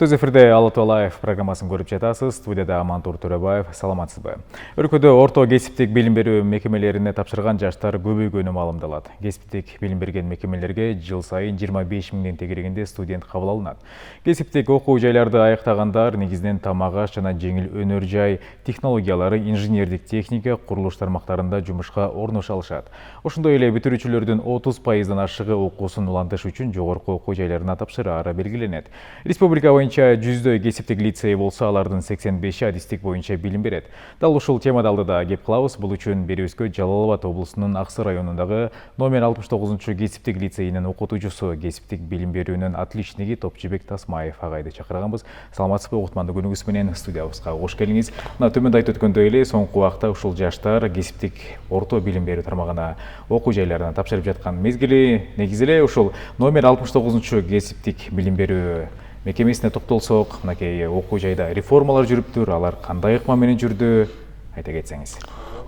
Сөз эфирде Алат Алаев программасын көріп жатасыз. Студияда Амантур Төребаев. Саламатсызбы. Өлкөдө орто кесиптик билим берүү мекемелерине тапшырган жаштар көбөйгөнү маалымдалат. Кесиптик билим берген мекемелерге жыл сайын 25 миңден тегерегинде студент кабыл алынат. Кесиптик окуу жайларды аяктагандар негизинен тамак аш жана жеңил өнөр жай технологиялары, инженердик техника, курулуш тармактарында жумушка орношо алышат. Ошондой эле бүтүрүүчүлөрдүн 30%дан ашыгы окуусун улантыш үчүн жогорку окуу жайларына тапшыраары белгиленет. Республика боюнча 100 кесиптик лицей болсо, алардын 85 адистик боюнча билим берет. Дал ушул темада алдыда кеп кылабыз. Бул үчүн берүүбүзгө Жалал Абад облусунун Аксы районундагы номер 69 кесиптик лицейинин окутуучусу, кесиптик билим берүүнүн отличниги Топчубек Тасмаев агайды чакырганбыз. Саламатсызбы, уктмандуу күнүңүз менен студиябызга кош келиңиз. Мына төмөндө айтып өткөндөй эле, соңку убакта ушул жаштар кесиптик орто билим берүү тармагына окуу жайларына тапшырып жаткан мезгили. Негизи эле ушул номер 69 кесиптик билим берүү мекемесине токтолсок, мынакей окуу жайда реформалар жүрүптүр, алар кандай ыкма менен жүрдү, айта кетсеңиз.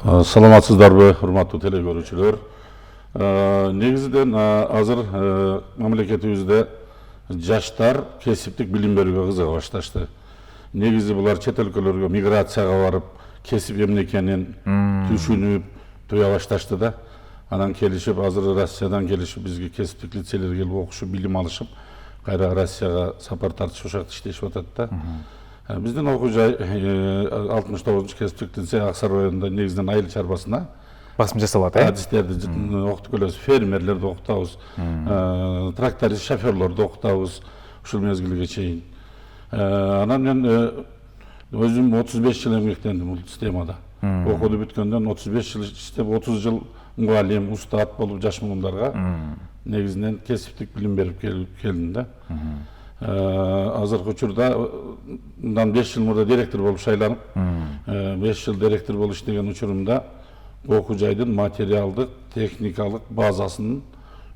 Саламатсыздарбы, урматтуу теле көрүүчүлөр. Негизинен азыр мамлекетибизде жаштар кесиптик билим берүүгө кызыга башташты. Негизи булар чет өлкөлөргө миграцияга барып, кесип эмне экенин түшүнүп, туя башташты да. Анан келишип, азыр Россиядан келишип, бизге кесиптик лицейлерге келип окушуп, билим алышып, кайра Россияга сапар тартышып, ошакта иштешип атат да. Биздин окуу жай 69 кесиптик лицей Аксай районунда негизинен айыл чарбасына басым жасалат, адистерди окутуп келебиз, фермерлерди окутабыз, тракторист, шоферлорду окутабыз ушул мезгилге чейин. Анан мен өзүм 35 жыл эмгектендим бул системада. Окууду бүткөндөн 35 жыл иштеп, 30 жыл мугалим, устат болуп жаш мугалимдарга негизинен кесиптик билим берип келдим да. Азыркы учурда мындан 5 жыл мурда директор болуп шайланып, 5 жыл директор болуп иштеген учурумда окуу жайдын материалдык, техникалык базасынын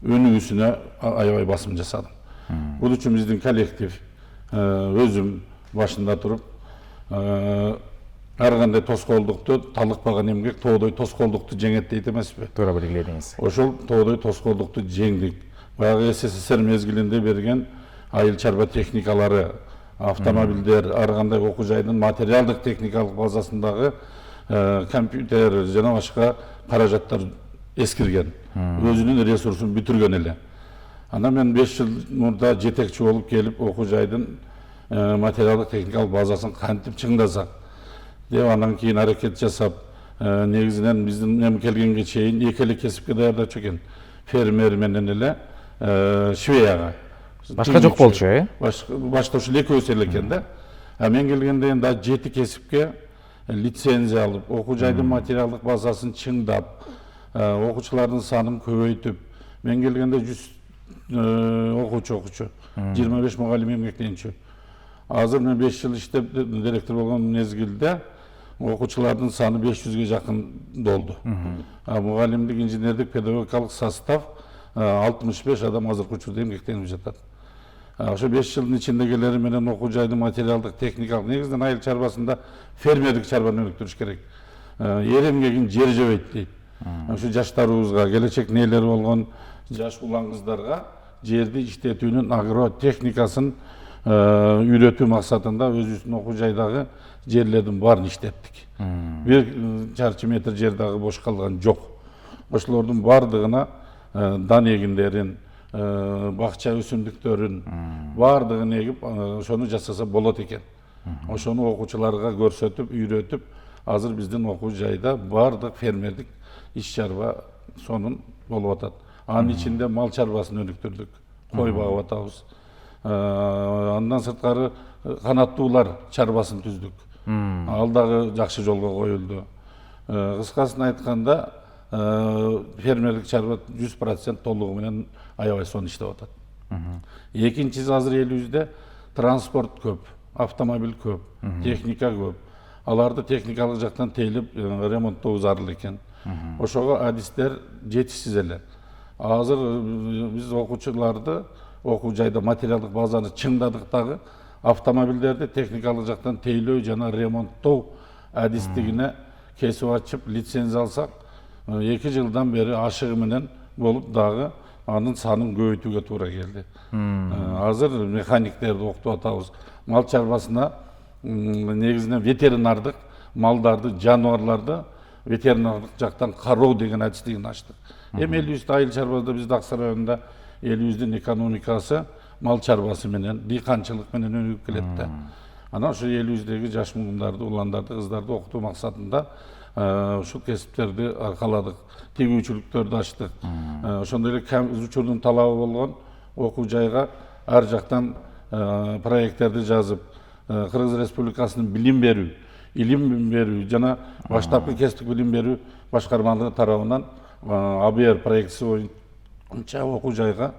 өнүгүүсүнө аябай басым жасадым. Бул үчүн биздин коллектив өзүм башында туруп, ар кандай тоскоолдукту, талыкпаган эмгек тоодой тоскоолдукту жеңет дейт эмеспи? Туура белгиледиңиз. Ошол тоодой тоскоолдукту жеңдик. Баягы СССР мезгилинде берген айыл чарба техникалары, автомобилдер, ар кандай окуу жайдын материалдык техникалык базасындагы компьютер жана башка каражаттар эскирген. Өзүнүн ресурсун бүтүргөн эле. Анан мен 5 жыл мурда жетекчи болуп келип, окуу жайдын материалдык техникалык базасын кантип чыңдасак деп анан кийин аракет жасап, негизинен биздин эми келгенге чейин эки эле кесипке даярдачу экен. Фермер менен эле швеяга. Башка жок болчу, Башта ушул экөөсү эле экен да. Мен келгенде да 7 кесипке лицензия алып, окуу жайдын материалдык базасын чыңдап, окуучулардын санын көбөйтүп, мен келгенде 100 окуучу, 25 мугалим эмгектенчү. Азыр мен 5 жыл иштеп директор болгон мезгилде окуучулардын саны 500ге жакын болду. Мугалимдик, инженердик, педагогикалык состав 65 адам азыркы учурда эмгектенип жатат. Ошо 5 жылдын ичиндегилери менен окуу жайдын материалдык, техникалык, негизинен айыл чарбасында фермерлик чарбаны өнүктүрүш керек. Эр эмгегин жер жебейт дейт. Ошо жаштарыбызга, келечек нээлери болгон жаш улан кыздарга жерди иштетүүнүн агротехникасын үйрөтүү максатында өзүбүздүн окуу жайдагы жерлердин баарын иштеттик. 1 чарчы метр жер дагы бош калган жок. Ошолордун бардыгына дан эгиндерин, бакча өсүмдүктөрүн бардыгын эгип, ошону жасаса болот экен. Ошону окуучуларга көрсөтүп, үйрөтүп, азыр биздин окуу жайда бардык фермерлик иш чарба сонун болуп атат. Анын ичинде мал чарбасын өнүктүрдүк, кой багып атабыз. Андан сырткары канаттуулар чарбасын түздүк. Ал дагы жакшы жолго коюлду. Кыскасын айтканда, фермерлик чарба 100% толугу менен аябай сонун иштеп атат. Экинчиси, азыр элибизде транспорт көп, автомобиль көп, техника көп. Аларды техникалык жактан тейлеп ремонттоо зарыл экен. Ошого адистер жетишсиз эле. Азыр биз окуучуларды окуу жайда материалдык базаны чыңдадык дагы, автомобилдерди техникалык жактан тейлөө жана ремонттоо адистигине кесип ачып лицензия алсак, 2 жылдан бери ашыгы менен болуп дагы анын санын көбөйтүүгө туура келди. Азыр механиктерди окутуп атабыз. Мал чарбасына негизинен ветеринардык малдарды, жаныбарларды ветеринардык жактан кароо деген адистигин ачтык. Эми элибизде айыл чарбада бизде Аксай районунда элибиздин экономикасы мал чарбасы менен, дыйканчылык менен өнүгүп келет да. Анан ошо элибиздеги жаш мугундарды, уландарды, кыздарды окутуу максатында ушул кесиптерди аркаладык, тигүүчүлүктөрдү ачтык. Ошондой эле учурдун талабы болгон окуу жайга ар жактан проекттерди жазып, Кыргыз Республикасынын билим берүү, илим берүү жана баштапкы кесиптик билим берүү башкармалыгы тарабынан АБР проектиси боюнча окуу жайга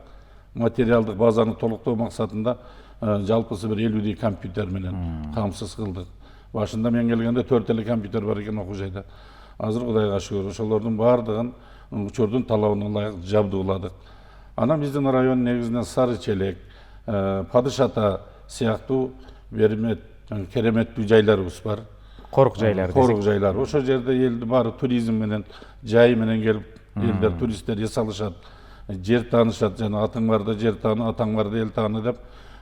материалдык базаны толуктоо максатында жалпысы бир 50 компьютер менен камсыз кылдык. Башында мен келгенде 4 компьютер бар экен окуу жайда. Азыр Кудайга шүгүр ошолордун баардыгын учурдун талабына ылайык жабдууладык. Анан биздин район негизинен Сары Челек, Падыш Ата сыяктуу кереметтүү жайларыбыз бар. Корук жайлары. Корук жайлар. Ошол жерде элди баары туризм менен, жай менен келип, элдер, туристтер эс алышат, жер таанышат, жана атың барда жер тааны, атаң барда эл тааны деп,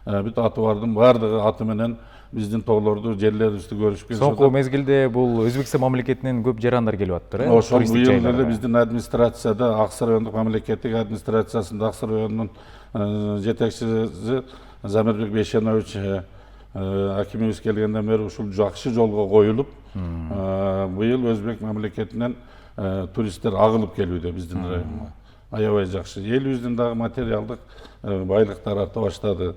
бүт аты бардын баардыгы аты менен биздин тоолорду, жерлерибизди көрүшүп келишет. Соңку мезгилде бул Өзбекстан мамлекетинен көп жарандар келип аттыр, э? Ошол быйыл эле биздин администрацияда, Аксай райондук мамлекеттик администрациясында Аксай районунун жетекчиси Замирбек Бейшенович акимибиз келгенден бери ушул жакшы жолго коюлуп, быйыл Өзбек мамлекетинен туристтер агылып келүүдө биздин районго. Аябай жакшы. Элибиздин дагы материалдык байлыктары арта баштады.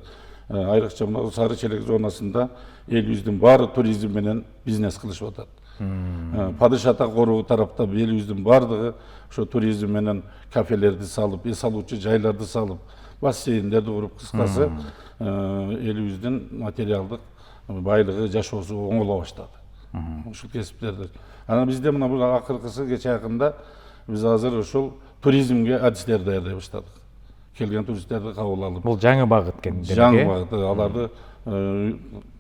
Айрыкча мына Сары Челек зонасында элибиздин баары туризм менен бизнес кылышып атат. Падыш Ата коругу тарапта элибиздин баардыгы ошо туризм менен кафелерди салып, эс алуучу жайларды салып, бассейндерди куруп, кыскасы элибиздин материалдык байлыгы, жашоосу оңоло баштады. Ушул кесиптерди. Анан бизде мына бул акыркысы кече акында биз азыр ушул туризмге адистер даярдай баштадык. Келген туристтерди кабыл алып. Бул жаңы багыт экен. Жаңы багыт. Аларды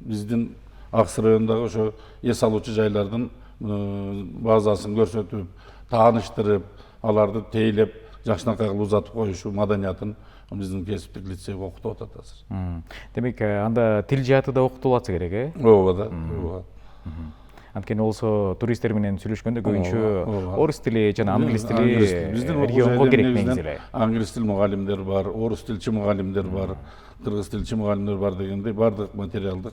биздин Аксай районундагы ошо эс алуучу жайлардын базасын көрсөтүп, тааныштырып, аларды тейлеп, жакшынакай кылып узатып коюшу маданиятын биздин кесиптик лицей окутуп атат азыр. Демек, анда тил жааты да окутулатса керек, э? Ооба да. Анткени болсо туристтер менен сүйлөшкөндө көбүнчө орус тили жана англис тили биздин регионго керек негизи эле. Англис тил мугалимдер бар, орус тилчи мугалимдер бар, кыргыз тилчи мугалимдер бар дегендей баардык материалдык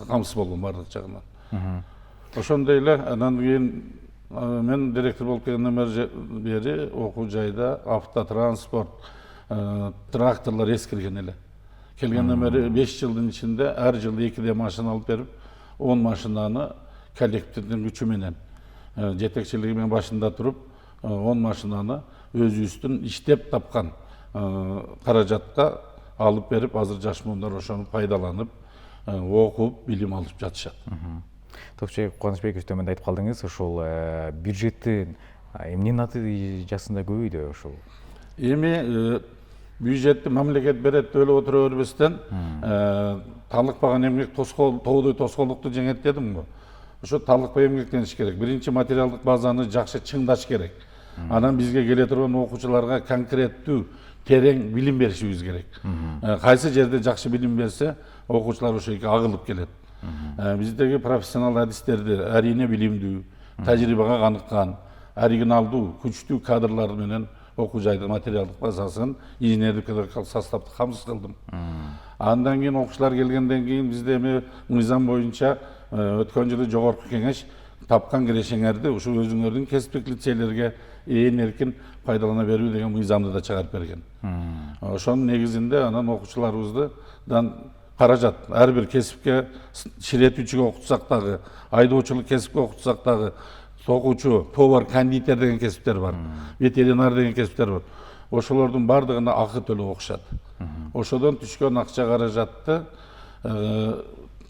камсыз болгон баардык жагынан. Ошондой эле андан кийин мен директор болуп келгенден бери окуу жайда автотранспорт, тракторлор эскирген эле. Келгенден бери 5 жылдын ичинде ар жылы 2 машина алып берип, 10 машинаны коллективдин күчү менен жетекчилиги менен башында туруп 10 машинаны өзүбүздүн иштеп тапкан каражатка алып берип, азыр жаш муундар ошону пайдаланып, окуп, билим алып жатышат. Топчубек Кубанычбекович төмөндө айтып калдыңыз, ошол бюджеттин эмне натыйжасында көбөйдү ошол? Эми бюджетти мамлекет берет деп эле отура бербестен, талыкпаган эмгек тоодой тоскоолдукту жеңет дедим го. Ошо талыкпай эмгектениш керек. Биринчи материалдык базаны жакшы чыңдаш керек. Анан бизге келе турган окуучуларга конкреттүү, терең билим беришибиз керек. Кайсы жерде жакшы билим берсе, окуучулар ошо жерге агылып келет. Биздеги профессионал адистерди арине билимдүү, тажрыйбага каныккан, оригиналдуу, күчтүү кадрлар менен окуу жайдын материалдык базасын, инженерлик составды камсыз кылдым. Андан кийин окуучулар келгенден кийин бизде эми мыйзам боюнча өткөн жылы жогорку кеңеш тапкан кирешеңерди ушу өзүңөрдүн кесиптик лицейлерге эркин пайдалана берүү деген мыйзамды да чыгарып берген. Ошонун негизинде анан окуучуларыбыздан каражат ар бир кесипке ширетүүчүгө окутсак дагы, айдоочулук кесипке окутсак дагы, токуучу, повар, кондитер деген кесиптер бар, ветеринар деген кесиптер бар. Ошолордун баардыгына акы төлөп окушат. Ошодон түшкөн акча каражатты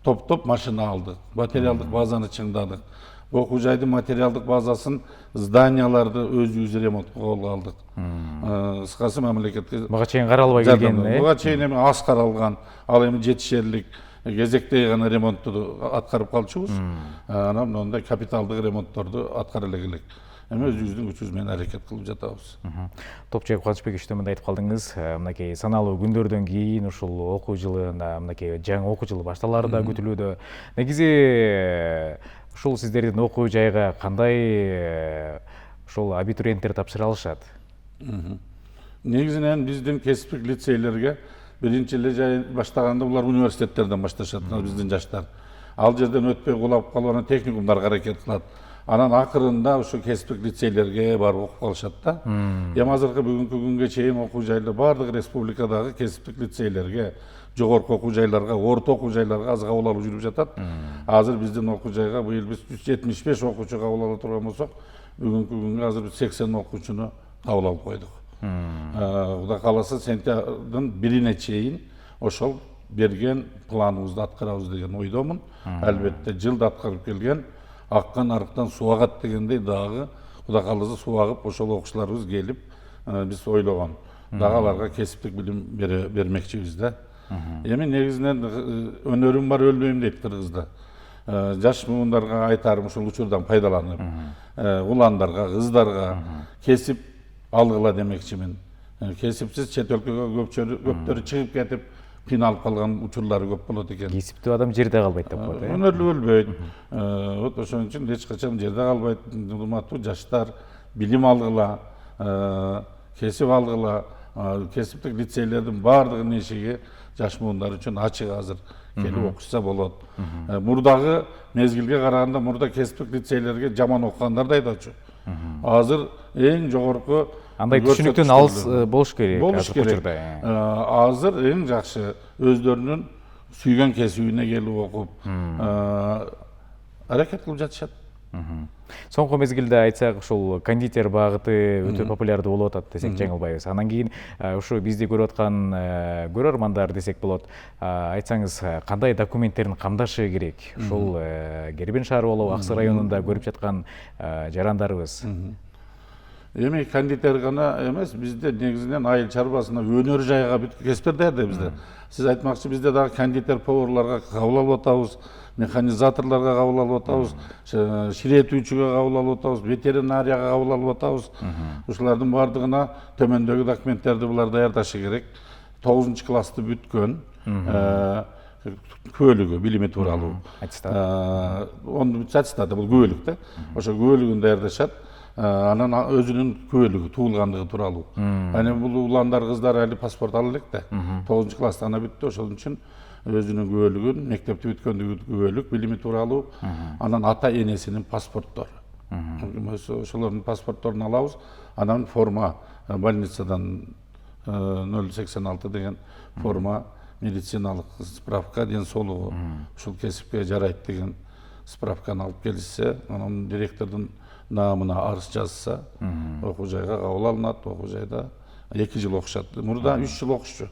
топтоп машина алдык, материалдык базаны чыңдадык. Окуу жайдын материалдык базасын, зданияларды өзүбүз ремонтко колго алдык. Кыскасы мамлекетке буга чейин каралбай келген, буга чейин эми аз каралган, ал эми жетишерлик кезектей гана ремонтту аткарып калчубуз. Анан мындай капиталдык ремонтторду аткара эле келек. эми өзүбүздүн күчүбүз менен аракет кылып жатабыз. Топчубек Кубанычбекович мындай айтып калдыңыз, мынакей саналуу күндөрдөн кийин ушул окуу жылына мынакей жаңы окуу жылы башталары да күтүлүүдө. Негизи ушул сиздердин окуу жайга кандай ушул абитуриенттер тапшыра алышат? Негизинен биздин кесиптик лицейлерге биринчи эле жай баштаганда булар университеттерден башташат, биздин жаштар. Ал жерден өтпөй кулап калып анан техникумдарга аракет кылат. Анан акырында ушу кесиптик лицейлерге барып окуп калышат да. Эми азыркы бүгүнкү күнгө чейин окуу жайлар бардык республикадагы кесиптик лицейлерге, жогорку окуу жайларга, орто окуу жайларга аз кабыл алуу жүрүп жатат. Азыр биздин окуу жайга быйыл биз 175 окуучу кабыл ала турган болсок, бүгүнкү күнгө азыр биз 80 окуучуну кабыл алып койдук. Кудай кааласа сентябрдын 1-ине чейин ошол берген планыбызды аткарабыз деген ойдомун. Албетте жылда аткарып келген аккан арыктан суу агат дегендей дагы Кудай кааласа суу агып ошол окуучуларыбыз келип биз ойлогон дагы аларга кесиптик билим бермекчибиз да. Эми негизинен өнөрүм бар өлбөйм дейт кыргызда. Жаш муундарга айтарым ушул учурдан пайдаланып, уландарга, кыздарга кесип алгыла демекчимин. Кесипсиз чет өлкөгө көптөрү чыгып кетип кыйналып калган учурлары көп болот экен. Кесиптүү адам жерде калбайт деп коет. Өнөрлүү өлбөйт. Вот ошон үчүн эч качан жерде калбайт. Урматтуу жаштар, билим алгыла, кесип алгыла. Кесиптик лицейлердин бардыгынын эшиги жаш муундар үчүн ачык азыр. Келип окушса болот. Мурдагы мезгилге караганда мурда кесиптик лицейлерге жаман окугандар да айдачу. Азыр эң жогорку андай түшүнүктөн алыс болуш керек. Болуш керек. Азыр эң жакшы өздөрүнүн сүйгөн кесибине келип окуп аракет кылып жатышат. Соңку мезгилде айтсак ушул кондитер багыты өтө популярдуу болуп атат десек жаңылбайбыз. Анан кийин ушу бизди көрүп аткан көрөрмандар десек болот. Айтсаңыз кандай документтерин камдашы керек? Ушул Кербен шаары болобу, Аксы районунда көрүп жаткан жарандарыбыз. Эми кондитер гана эмес, бизде негизинен айыл чарбасына өнөр жайга бүт кесиптер даярдайбыз бизде. Сиз айтмакчы бизде дагы кондитер поварларга кабыл алып атабыз, механизаторлорго кабыл алып атабыз, ширетүүчүгө кабыл алып атабыз, ветеринарияга кабыл алып атабыз. Ушулардын бардыгына төмөндөгү документтерди булар даярдашы керек. 9-классты бүткөн, күбөлүгү, билими тууралуу. Аттестат бул күбөлүк да. Ошо күбөлүгүн даярдашат. Анан өзүнүн күбөлүгү, туулгандыгы тууралуу. Аны бул уландар, кыздар али паспорт ала элек да. 9-класста ана бүттү, ошол үчүн өзүнүн күбөлүгүн, мектепти бүткөндүгү күбөлүк, билими тууралуу, анан ата энесинин паспорттору. Ошолордун паспортторун алабыз. Анан форма больницадан 086 деген форма, медициналык справка, ден соолугу ушул кесипке жарайт деген справканы алып келишсе, анан директордун наамына арыз жазса, окуу жайга кабыл алынат. Окуу жайда 2 жыл окушат. Мурда 3 жыл окушчу.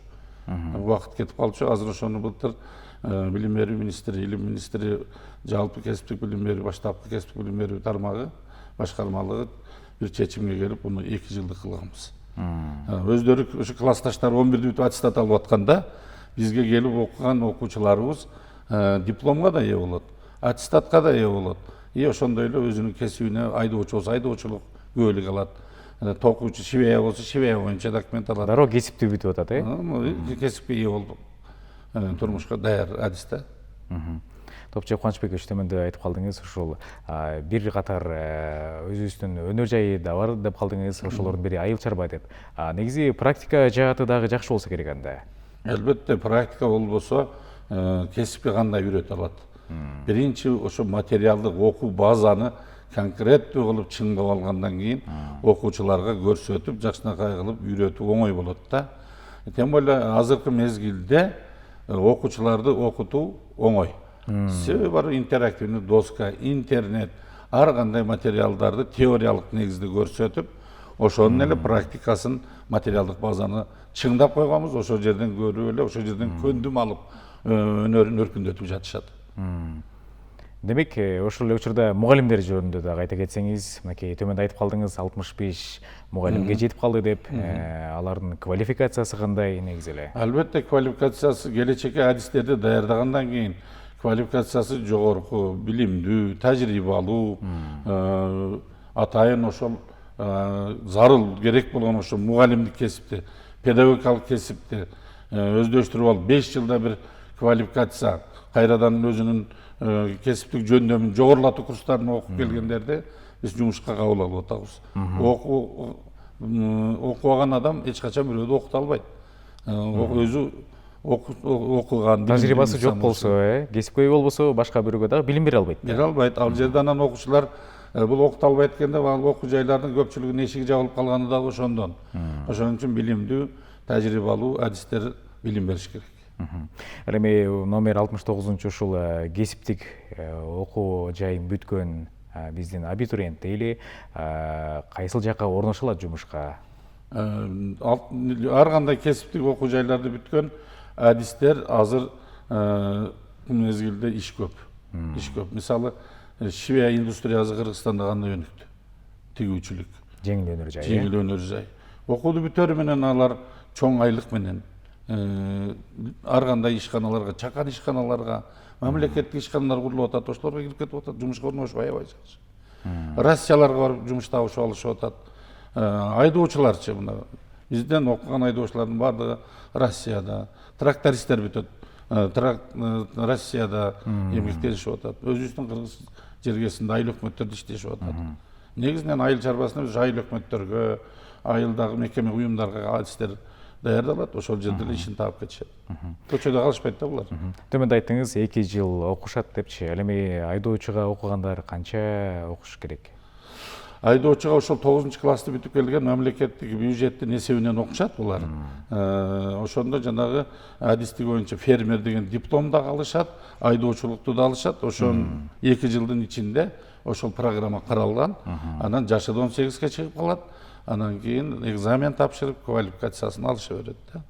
Убакыт кетип калчу. Азыр ошону былтыр билим берүү министри, илим министри, жалпы кесиптик билим берүү, баштапкы кесиптик билим берүү тармагы, башкармалыгы бир чечимге келип, муну 2 жылдык кылганбыз. Өздөрү ушу классташтар 11-дө бүтүп аттестат алып атканда, бизге келип окуган окуучуларыбыз дипломго да ээ болот, аттестатка да ээ болот. Ошондой эле өзүнүн кесибине айдоочу болсо айдоочулук күбөлүк алат. Токуучу шибея болсо шибея боюнча документ алат. Дароо кесиптүү бүтүп атат, кесипке ээ болдук. Турмушка даяр адис да. Топчубек Кубанычбекович, төмөндө айтып калдыңыз, ушул бир катар өзүбүздүн өнөр жайы да бар деп калдыңыз, ошолордун бири айыл чарба деп. Негизи практика жааты дагы жакшы болсо керек анда. Албетте, практика болбосо кесипке кандай үйрөтө алат. Биринчи ошо материалдык окуу базаны конкреттүү кылып чыңдап алгандан кийин окуучуларга көрсөтүп, жакшынакай кылып үйрөтүү оңой болот да. Тем более азыркы мезгилде окуучуларды окутуу оңой. Себеби бар интерактивдүү доска, интернет, ар кандай материалдарды теориялык негизде көрсөтүп, ошонун эле практикасын, материалдык базаны чыңдап койгонбуз. Ошол жерден көрүп эле, ошол жерден көндүм алып өнөрүн өркүндөтүп жатышат. Демек, ошол эле учурда мугалимдер жөнүндө дагы айта кетсеңиз, мынакей төмөндө айтып калдыңыз, 65 мугалимге жетип калды деп, алардын квалификациясы кандай негизи эле? Албетте, квалификациясы келечекке адистерди даярдагандан кийин квалификациясы жогорку, билимдүү, тажрыйбалуу, атайын ошол зарыл керек болгон ошо мугалимдик кесипти, педагогикалык кесипти өздөштүрүп алып 5 жылда бир квалификация кайрадан өзүнүн кесиптик жөндөмүн жогорулатуу курстарын окуп келгендерди биз жумушка кабыл алып атабыз. Окубаган адам эч качан бирөөдү окута албайт. Өзү окуган тажрыйбасы жок болсо, кесипкөй болбосо башка бирөөгө дагы билим бере албайт. Бере албайт. Ал жерде анан окуучулар бул окута албайт экен деп ал окуу жайлардын көпчүлүгүнүн эшиги жабылып калганы дагы ошондон. Ошон үчүн билимдүү, тажрыйбалуу адистер билим бериш керек. Ал эми номер 69 ушул кесиптик окуу жайын бүткөн биздин абитуриент или кайсыл жака орношо алат жумушка? Ар кандай кесиптик окуу жайларды бүткөн адистер азыр мезгилде иш көп. Мисалы, швея индустриясы Кыргызстанда кандай өнүктү? Тигүүчүлүк. Жеңил өнөр жай. Жеңил өнөр жай. Окууду бүтөрү менен алар чоң айлык менен ар кандай ишканаларга, чакан ишканаларга, мамлекеттик ишканалар курулуп атат, ошолорго кирип кетип атат, жумушка орношуп аябай жакшы. Россияларга барып жумуш табышып алышып атат. Айдоочуларчы мына бизден окуган айдоочулардын баардыгы Россияда, трактористтер бүтөт. Россияда эмгектенишип атат. Өзүбүздүн кыргыз жергесинде айыл өкмөттөрдө иштешип атат. Негизинен айыл чарбасында биз айыл өкмөттөргө, айылдагы мекеме уюмдарга адистер даярдалат, ошол жерде эле ишин таап кетишет. Көчөдө калышпайт да булар. Төмөндө айттыңыз 2 жыл окушат депчи. Ал эми айдоочуга окугандар канча окуш керек? Айдоочуга ошол 9-классты бүтүп келген мамлекеттик бюджеттин эсебинен окушат булар. Ошондо жанагы адистик боюнча фермер деген диплом да алышат, айдоочулукту да алышат. Ошон 2 жылдын ичинде ошол программа каралган. Анан жашы 18-ге чыгып калат. Анан кийин экзамен тапшырып квалификациясын алыша берет да.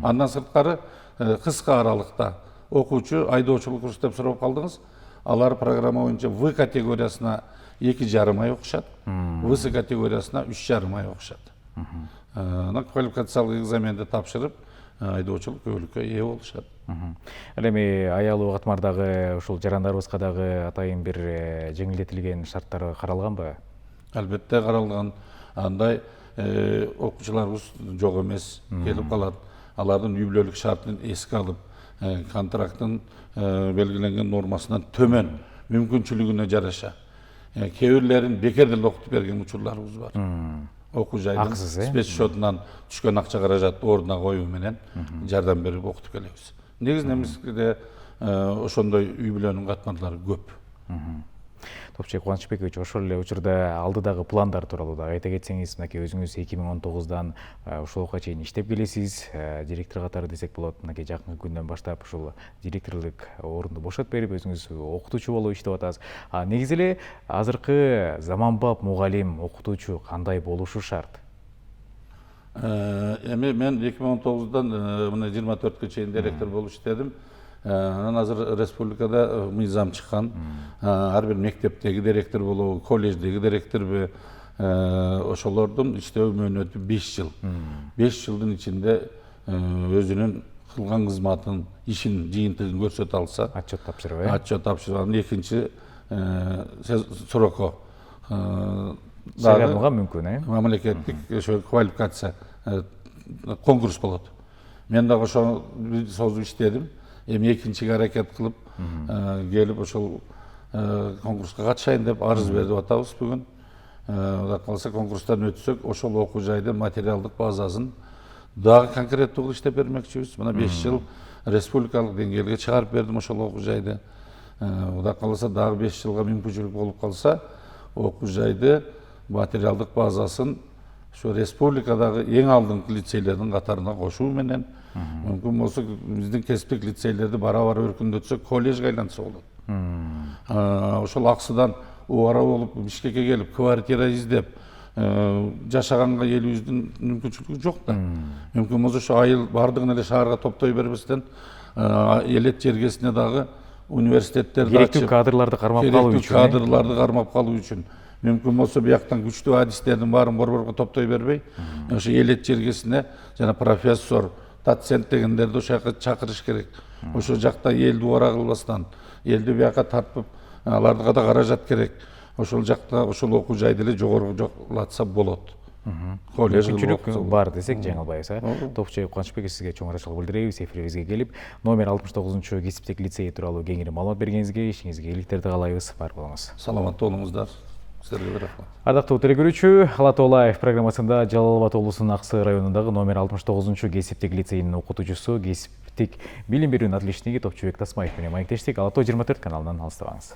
Андан сырткары кыска аралыкта окуучу айдоочулук курс деп сурап калдыңыз. Алар программа боюнча В категориясына 2,5 ай окушат, В категориясына 3,5 ай окушат. Анан квалификациялык экзаменди тапшырып айдоочулук көбөлүккө ээ болушат. Ал эми аялуу катмардагы ушул жарандарыбызга дагы атайын бир жеңилдетилген шарттар каралганбы? Албетте каралган. Андай окуучуларыбыз жок эмес, келип калат. Алардын үй бүлөлүк шартын эске алып, контракттын белгиленген нормасынан төмөн мүмкүнчүлүгүнө жараша кээ бирлерин бекер деле окутуп берген учурларыбыз бар. Окуу жайдын спецсчетунан түшкөн акча каражатты ордуна коюу менен жардам берип окутуп келебиз. Негизинен бизде ошондой үй бүлөнүн катмарлары көп. Топчубек Кубанычбекович, ошол эле учурда алдыдагы пландар тууралуу да айта кетсеңиз, мынакей өзүңүз 2019-дан ушулга чейин иштеп келесиз, директор катары десек болот. Мынакей жакынкы күндөн баштап ушул директорлук орунду бошотуп берип, өзүңүз окутуучу болуп иштеп атасыз. Негизи эле азыркы заманбап мугалим, окутуучу кандай болушу шарт? Эми мен 2019-дан мына 24-кө чейин директор болуп иштедим. Анан азыр республикада мыйзам чыккан. Ар бир мектептеги директор болобу, колледждеги директорбу, ошолордун иштөө мөөнөтү 5 жыл. 5 жылдын ичинде өзүнүн кылган кызматын, ишин, жыйынтыгын көрсөтө алса, отчет тапшырып, отчет тапшырып, анан экинчи сроко сайланууга мүмкүн, мамлекеттик ошо квалификация конкурс болот. Мен дагы ошо созуп иштедим. Эми экинчиге аракет кылып келип ошол конкурска катышайын деп арыз берип атабыз бүгүн. Кудай кааласа конкурстан өтсөк, ошол окуу жайдын материалдык базасын дагы конкреттүү кылып иштеп бермекчибиз. Мына 5 жыл республикалык деңгээлге чыгарып бердим ошол окуу жайды. Кудай кааласа дагы 5 жылга мүмкүнчүлүк болуп калса, окуу жайды материалдык базасын ошо республикадагы эң алдыңкы лицейлердин катарына кошуу менен мүмкүн болсо биздин кесиптик лицейлерди бара-бара өркүндөтсөк, колледжге айлантса болот. Ошол аксыдан убара болуп Бишкекке келип квартира издеп жашаганга элибиздин мүмкүнчүлүгү жок да. Мүмкүн болсо ошо айыл бардыгын эле шаарга топтой бербестен элет жергесине дагы университеттерди ачып, керектүү кадрларды кармап калуу үчүн, кадрларды кармап калуу үчүн, мүмкүн болсо бияктан күчтүү адистердин баарын борборго топтой бербей, ошо элет жергесине жана профессор, доцент дегендерди ошол жака чакырыш керек. Ошол жакта элди убара кылбастан, элди бияка тартып, аларга да каражат керек. ошол жакта ошол окуу жайды эле жогорулатса болот. Колледж Мүмкүнчүлүк бар десек жаңылбайбыз. Топчуев Кубанычбек, сизге чоң ыраачылык билдиребиз. Эфирибизге келип, номер 69 кесиптик лицей тууралуу кеңири маалымат бергениңизге, ишиңизге ийгиликтерди каалайбыз. Бар болуңуз. Саламатта болуңуздар. Сиздерге рахмат. Ардактуу телекөрүүчү, Ала Тоо Лайв программасында Жалал Абад облусунун Аксы районундагы номер 69 кесиптик лицейинин окутуучусу, кесиптик билим берүүнүн отличниги Топчубек Тасмаев менен маектештик. Ала Тоо 24 каналынан алыстабаңыз.